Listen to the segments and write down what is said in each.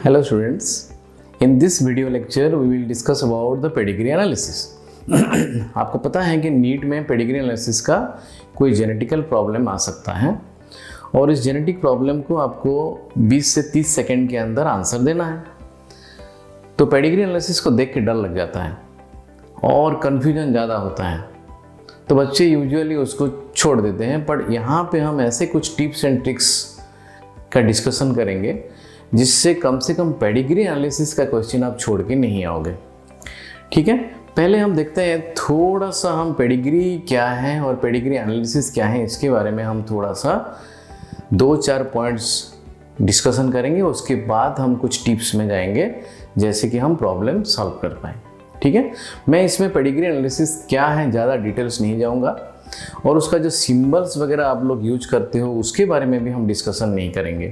Hello students, in this video lecture we will discuss about the pedigree analysis. आपको पता है कि NEET में पेडिग्री एनालिसिस का कोई जेनेटिकल प्रॉब्लम आ सकता है और इस जेनेटिक प्रॉब्लम को आपको 20 से 30 सेकंड के अंदर आंसर देना है। तो पेडिग्री एनालिसिस को देख के डर लग जाता है और कन्फ्यूजन ज़्यादा होता है, तो बच्चे यूजुअली उसको छोड़ देते हैं। पर यहाँ पे हम ऐसे कुछ टिप्स एंड ट्रिक्स का डिस्कशन करेंगे जिससे कम से कम पेडिग्री एनालिसिस का क्वेश्चन आप छोड़ के नहीं आओगे। ठीक है, पहले हम देखते हैं थोड़ा सा हम पेडिग्री क्या है और पेडिग्री एनालिसिस क्या है, इसके बारे में हम थोड़ा सा 2-4 पॉइंट्स डिस्कशन करेंगे। उसके बाद हम कुछ टिप्स में जाएंगे जैसे कि हम प्रॉब्लम सॉल्व कर पाएँ। ठीक है, मैं इसमें पेडिग्री एनालिसिस क्या है ज़्यादा डिटेल्स नहीं जाऊँगा और उसका जो सिंबल्स वगैरह आप लोग यूज करते हो उसके बारे में भी हम डिस्कशन नहीं करेंगे।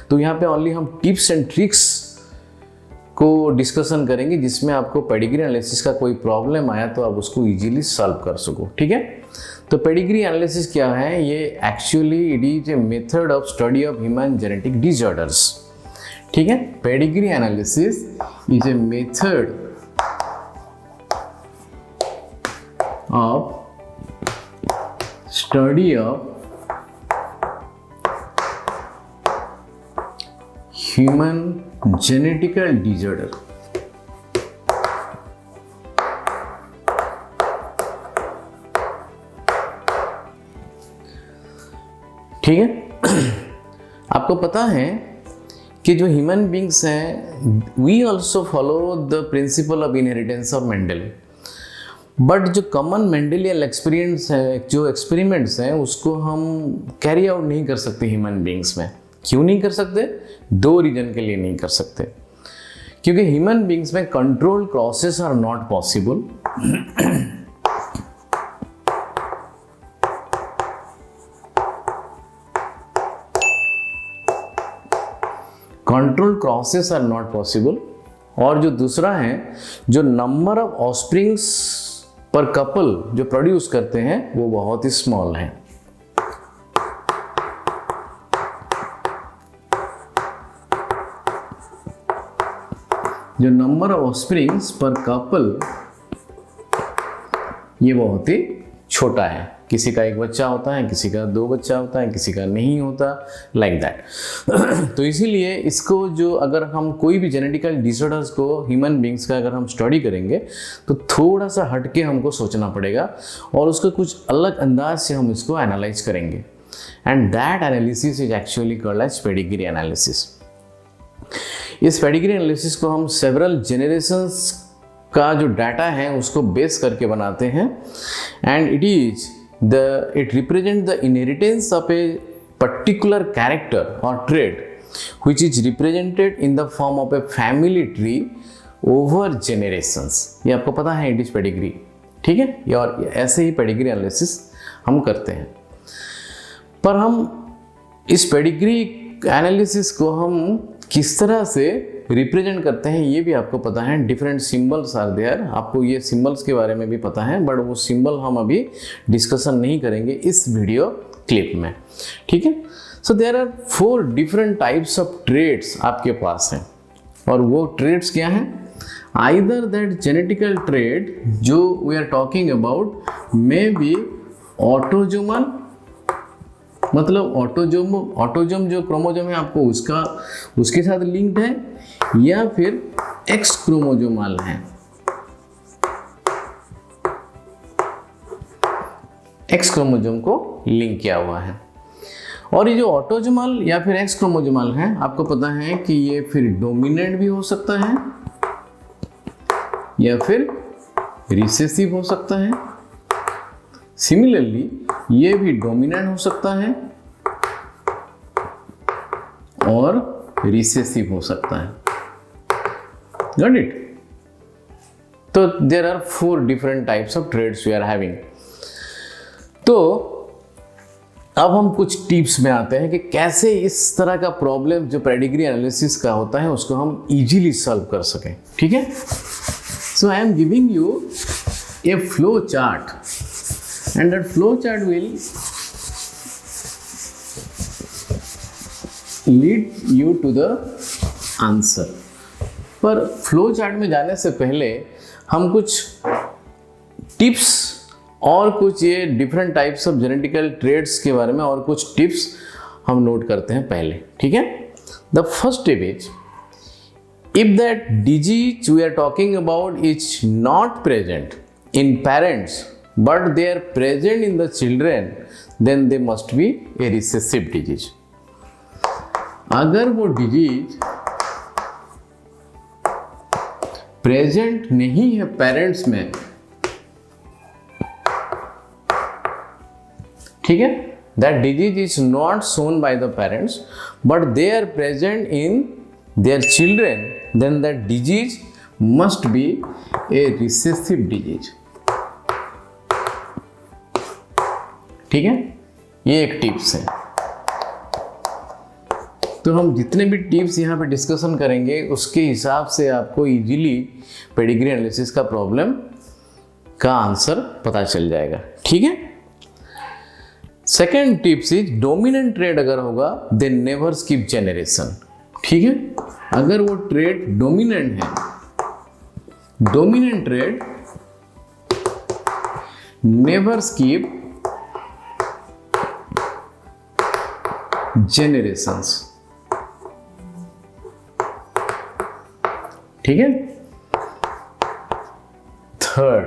तो यहाँ पे ओनली हम टिप्स एंड ट्रिक्स को डिस्कशन करेंगे जिसमें आपको पेडिग्री एनालिसिस का कोई प्रॉब्लम आया तो आप उसको इजीली सॉल्व कर सको। ठीक है, तो पेडिग्री एनालिसिस क्या है, ये actually it is a method of study of human genetic disorders. ठीक है, pedigree analysis is a method of study of human genetical disorder। ठीक है, आपको पता है कि जो ह्यूमन बींग्स हैं we also follow the principle of inheritance of Mendel, but जो कॉमन मेंडेलियन एक्सपीरियंस है, जो एक्सपेरिमेंट्स हैं उसको हम कैरी आउट नहीं कर सकते ह्यूमन बींग्स में। क्यों नहीं कर सकते? 2 रीजन के लिए नहीं कर सकते, क्योंकि ह्यूमन बींग्स में control crosses are not possible. Control crosses are not possible. और जो दूसरा है, जो number of offsprings per couple जो प्रोड्यूस करते हैं वो बहुत ही स्मॉल है। जो number of offsprings per couple ये बहुत ही छोटा है। किसी का 1 बच्चा होता है, किसी का 2 बच्चा होता है, किसी का नहीं होता, लाइक दैट। तो इसीलिए इसको जो अगर हम कोई भी जेनेटिकल डिसऑर्डर्स को ह्यूमन बींग्स का अगर हम स्टडी करेंगे तो थोड़ा सा हटके हमको सोचना पड़ेगा और उसको कुछ अलग अंदाज से हम इसको एनालाइज करेंगे। And that analysis is actually called as pedigree analysis. इस पेडिग्री एनालिसिस को हम सेवरल जेनरेशंस का जो डाटा है उसको बेस करके बनाते हैं and it represents the inheritance of a particular character or trait which is represented in the form of a family tree over generations। ये आपको पता है it is pedigree। ठीक है, और ऐसे ही पेडिग्री एनालिसिस हम करते हैं। पर हम इस पेडिग्री एनालिसिस को हम किस तरह से रिप्रेजेंट करते हैं ये भी आपको पता है। डिफरेंट सिंबल्स आर देयर, आपको ये सिंबल्स के बारे में भी पता है, बट वो सिंबल हम अभी डिस्कशन नहीं करेंगे इस वीडियो क्लिप में। ठीक है, so there are 4 different types of traits आपके पास हैं और वो ट्रेड्स क्या हैं? आइदर दैट जेनेटिकल ट्रेड जो we are talking about may be autosomal, मतलब ऑटोजोम जो क्रोमोजोम है आपको उसके साथ लिंक्ड है, या फिर एक्स क्रोमोजोमल है। एक्स क्रोमोजोम को लिंक किया हुआ है। और ये जो ऑटोजोमल या फिर एक्स क्रोमोजोमल है आपको पता है कि ये फिर डोमिनेंट भी हो सकता है या फिर रिसेसिव हो सकता है। सिमिलरली ये भी डोमिनेंट हो सकता है और रिसेसिव हो सकता है। Got it? तो there are 4 different types of traits we are having. तो अब हम कुछ टिप्स में आते हैं कि कैसे इस तरह का प्रॉब्लम जो पेडिग्री एनालिसिस का होता है उसको हम इजीली सॉल्व कर सकें। ठीक है, so I am giving you a flow chart and that flow chart will lead you to the answer. पर फ्लो चार्ट में जाने से पहले हम कुछ टिप्स और कुछ ये different types of genetical traits के बारे में और कुछ टिप्स हम नोट करते हैं पहले, ठीक है। The first tip is, if that disease we are talking about is not present in parents but they are present in the children, then they must be a recessive disease. अगर वो disease present नहीं है parents में, ठीक है, that disease is not shown by the parents but they are present in their children, then that disease must be a recessive disease, ठीक है। ये एक टिप्स है। तो हम जितने भी टिप्स यहाँ पे डिस्कशन करेंगे उसके हिसाब से आपको इजीली पेडिग्री एनालिसिस का प्रॉब्लम का आंसर पता चल जाएगा, ठीक है। Second tips is, dominant trade अगर होगा देन नेवर स्किप जेनरेशन, ठीक है। अगर वो ट्रेड डोमिनेंट है, dominant trade never skip generations, ठीक है। थर्ड,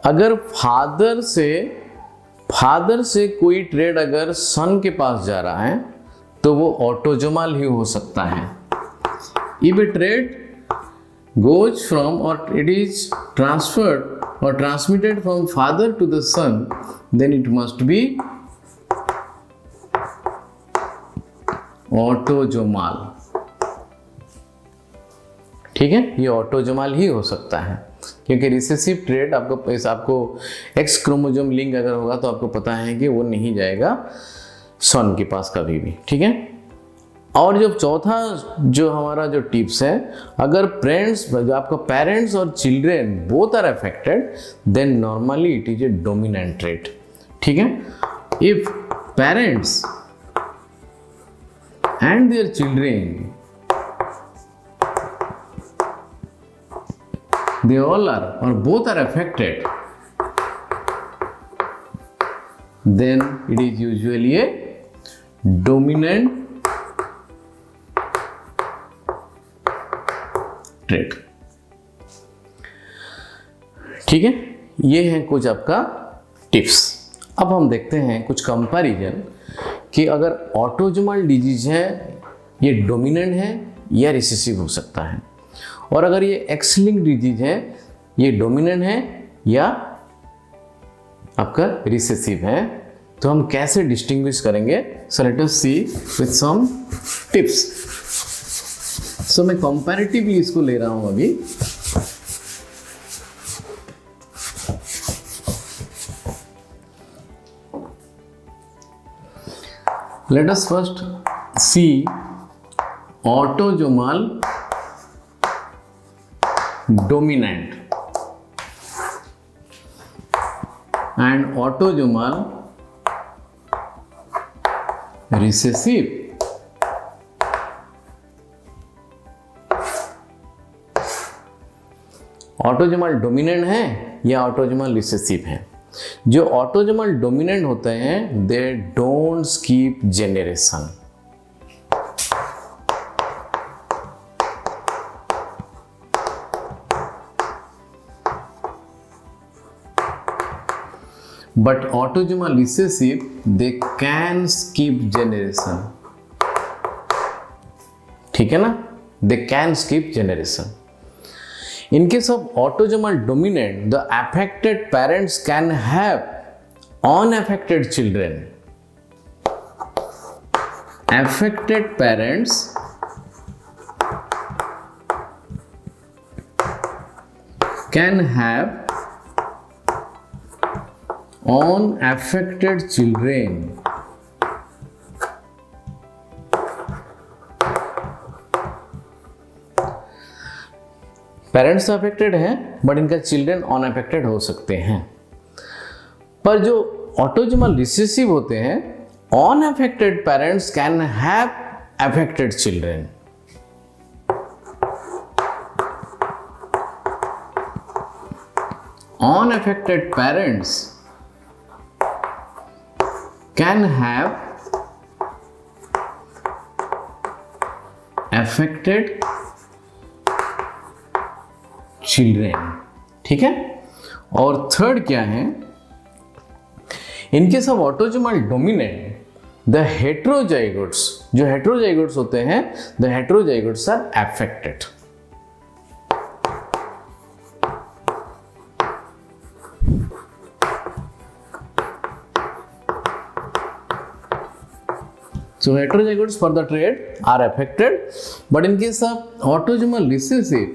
अगर फादर से कोई ट्रेड अगर सन के पास जा रहा है तो वो ऑटोजोमल ही हो सकता है। If a trait goes from और इट इज ट्रांसफर्ड और transmitted from father to the son, then it must be autosomal, ठीक है। ये ऑटोजोमल ही हो सकता है क्योंकि रिसेसिव ट्रेड आपको एक्स क्रोमोसोम लिंक अगर होगा तो आपको पता है कि वो नहीं जाएगा सन के पास कभी भी, ठीक है। और जो चौथा जो हमारा जो टिप्स है, अगर आपका पेरेंट्स और children both are affected then normally it is a dominant trait, ठीक है। If parents and their children they all are or both are affected, then it is usually a dominant trait, ठीक है। ये है कुछ आपका tips. अब हम देखते हैं कुछ कंपैरिजन कि अगर ऑटोजोमल डिजीज है ये डोमिनेंट है या रिसेसिव हो सकता है, और अगर ये एक्स लिंक डिजीज है ये डोमिनेंट है या आपका रिसेसिव है, तो हम कैसे डिस्टिंग्विश करेंगे। So let us see with some tips. So मैं कंपैरेटिवली इसको ले रहा हूं अभी। Let us first see autosomal dominant and autosomal recessive. Autosomal dominant है या ऑटोजोमल रिसेसिव है। जो ऑटोजोमल डोमिनेंट होते हैं they don't skip generation, but autosomal recessive they can skip generation, ठीक है ना, they can skip generation. In case of autosomal dominant, the affected parents can have unaffected children. Affected parents can have unaffected children. Parents affected हैं but इनका children unaffected हो सकते हैं। पर जो ऑटोजोमल रिसेसिव होते हैं, unaffected parents can have affected children. Unaffected parents can have affected children. ठीक है, और थर्ड क्या है, इनके सब ऑटोजोमल डोमिनेंट द हेट्रोजाइगोट्स, जो हेट्रोजाइगोट्स होते हैं, the heterozygotes are affected. So heterozygotes for the trait are affected, but in case of autosomal recessive,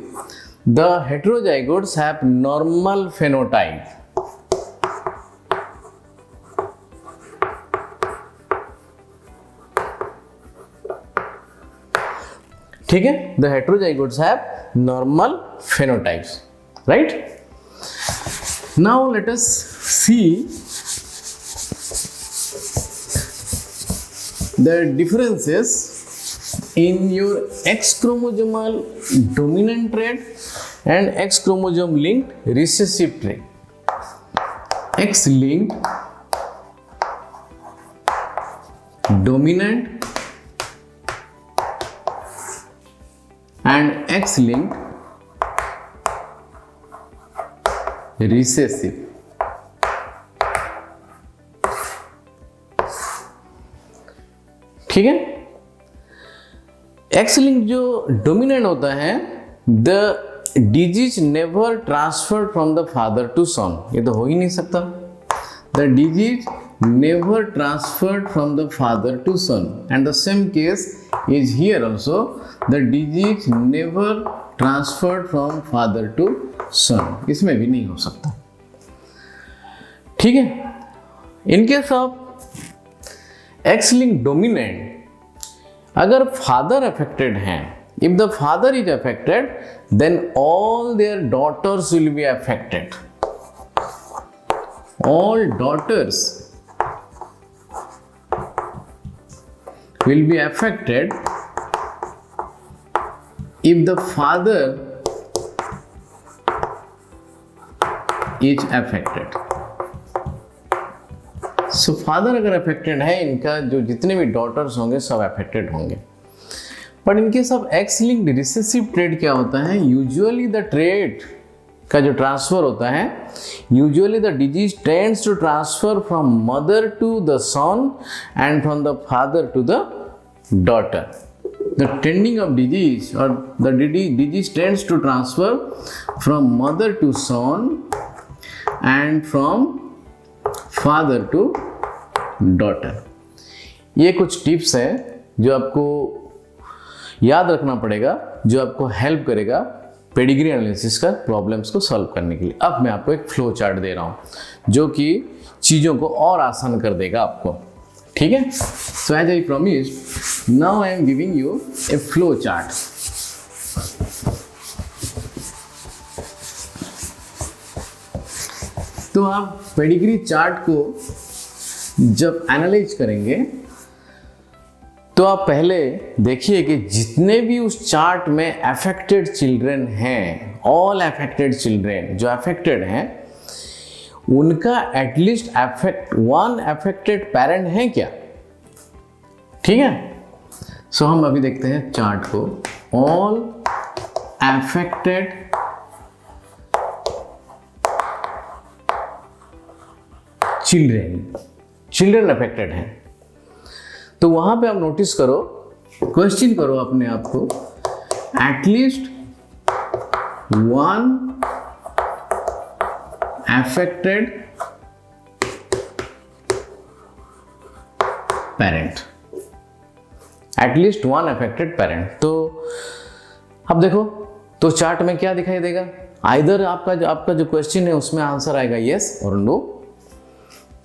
the heterozygotes have normal phenotype. ठीक है, the heterozygotes have normal phenotypes, right? Now let us see the differences in your X chromosomal dominant trait and X chromosome linked recessive trait. X linked dominant and X linked recessive. ठीक है, x link जो dominant होता है, the disease never transferred from the father to son, ये तो हो ही नहीं सकता. The disease never transferred from the father to son, and the same case is here also, the disease never transferred from father to son, इसमें भी नहीं हो सकता. ठीक है, इनके सब एक्स लिंक डोमिनेंट, अगर फादर अफेक्टेड हैं, if the father is affected, then all their daughters will be affected. All daughters will be affected if the father is affected. So father अगर affected है, इनका जो जितने भी daughters होंगे सब affected होंगे. But इनके सब X linked recessive trait क्या होता है, usually the trait का जो ट्रांसफर होता है, usually the disease tends to transfer from mother to the son and from the father to the daughter. The tending of disease or the disease tends to transfer from mother to son and from father to daughter. ये कुछ tips हैं जो आपको याद रखना पड़ेगा, जो आपको हेल्प करेगा पेडिग्री एनालिसिस का प्रॉब्लम्स को सॉल्व करने के लिए. अब मैं आपको एक फ्लो चार्ट दे रहा हूँ जो कि चीज़ों को और आसान कर देगा आपको. ठीक है, so as I promised, now I am giving you a flow chart. तो आप पेडिग्री चार्ट को जब एनालाइज करेंगे तो आप पहले देखिए कि जितने भी उस चार्ट में अफेक्टेड चिल्ड्रन हैं, ऑल अफेक्टेड चिल्ड्रन जो अफेक्टेड हैं, उनका एटलीस्ट वन अफेक्टेड पेरेंट है क्या. ठीक है, सो हम अभी देखते हैं चार्ट को. ऑल अफेक्टेड चिल्ड्रन अफेक्टेड हैं. तो वहां पे आप नोटिस करो, क्वेश्चन करो अपने आप को, at least one affected parent, at least one affected parent. तो अब देखो तो चार्ट में क्या दिखाई देगा, आइदर आपका जो क्वेश्चन है उसमें आंसर आएगा यस और नो.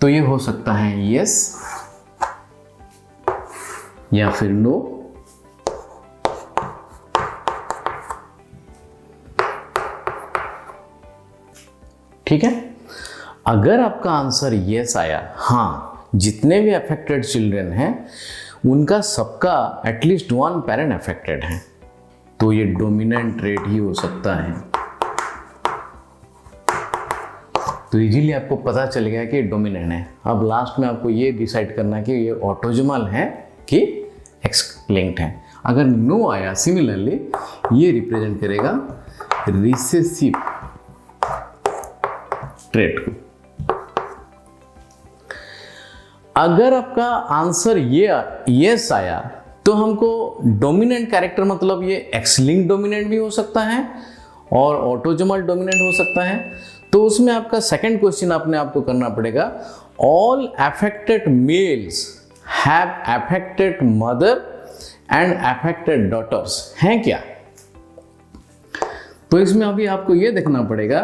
तो ये हो सकता है यस या फिर नो. ठीक है, अगर आपका आंसर यस आया, हाँ जितने भी अफेक्टेड चिल्ड्रन हैं उनका सबका एटलीस्ट वन पेरेंट अफेक्टेड है, तो ये डोमिनेंट ट्रेट ही हो सकता है। तो इजीली आपको पता चल गया कि डोमिनेंट है। अब लास्ट में आपको ये डिसाइड करना है कि ये ऑटोजोमल है कि एक्स लिंक्ड है। अगर नो आया, सिमिलरली ये रिप्रेजेंट करेगा रिसेसिव ट्रेट को। अगर आपका आंसर ये यस आया तो हमको डोमिनेंट कैरेक्टर मतलब ये एक्स लिंक्ड डोमिनेंट भी हो सकता है और ऑटोजोमल डोमिनेंट हो सकता है। तो उसमें आपका सेकंड क्वेश्चन आपको करना पड़ेगा, all affected males have affected mother and affected daughters हैं क्या? तो इसमें अभी आपको ये देखना पड़ेगा,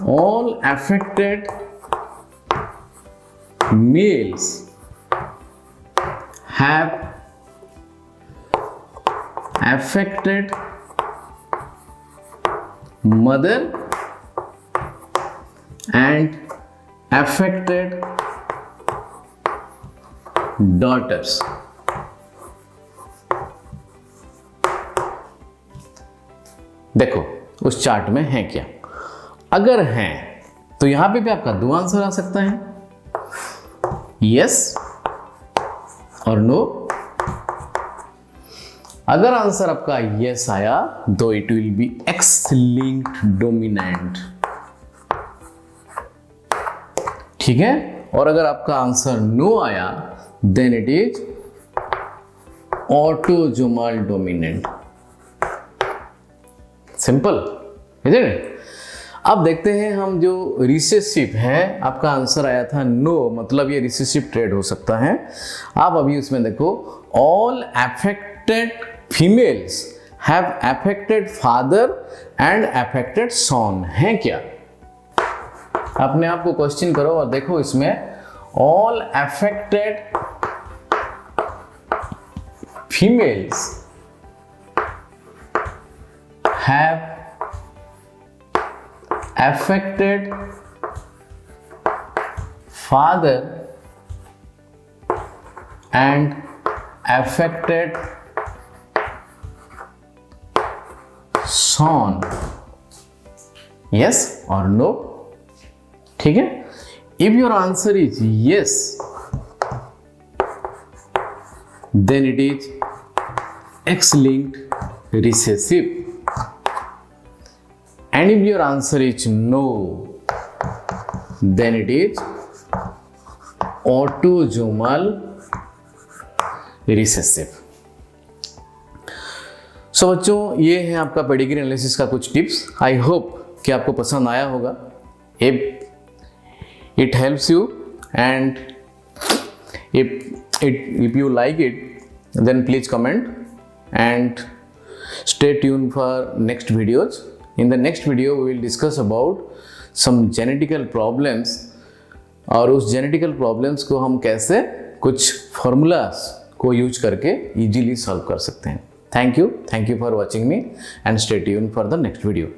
all affected males have affected mother and affected daughters। देखो उस चार्ट में है क्या? अगर हैं तो यहां पे भी आपका दो आंसर आ सकता है, यस और नो। अगर आंसर आपका यस आया तो it will be X linked dominant, ठीक है। और अगर आपका आंसर नो आया then it is autosomal dominant. Simple, is it? अब देखते हैं हम जो रिसेसिव है, आपका आंसर आया था नो, मतलब ये रिसेसिव ट्रेट हो सकता है। आप अभी उसमें देखो, all affected females have affected father and affected son हैं क्या? अपने आप को क्वेश्चन करो और देखो इसमें, all affected females have affected father and affected son, yes और नो, ठीक है। If your answer is yes then it is X linked recessive, and if your answer is no then it is autosomal recessive. So बच्चों, ये है आपका pedigree analysis का कुछ tips. I hope कि आपको पसंद आया होगा। If it helps you and if you like it then please comment and stay tuned for next videos. In the next video we will discuss about some genetical problems और उस genetical problems को हम कैसे कुछ formulas को use करके easily solve कर सकते हैं। Thank you for watching me and stay tuned for the next video.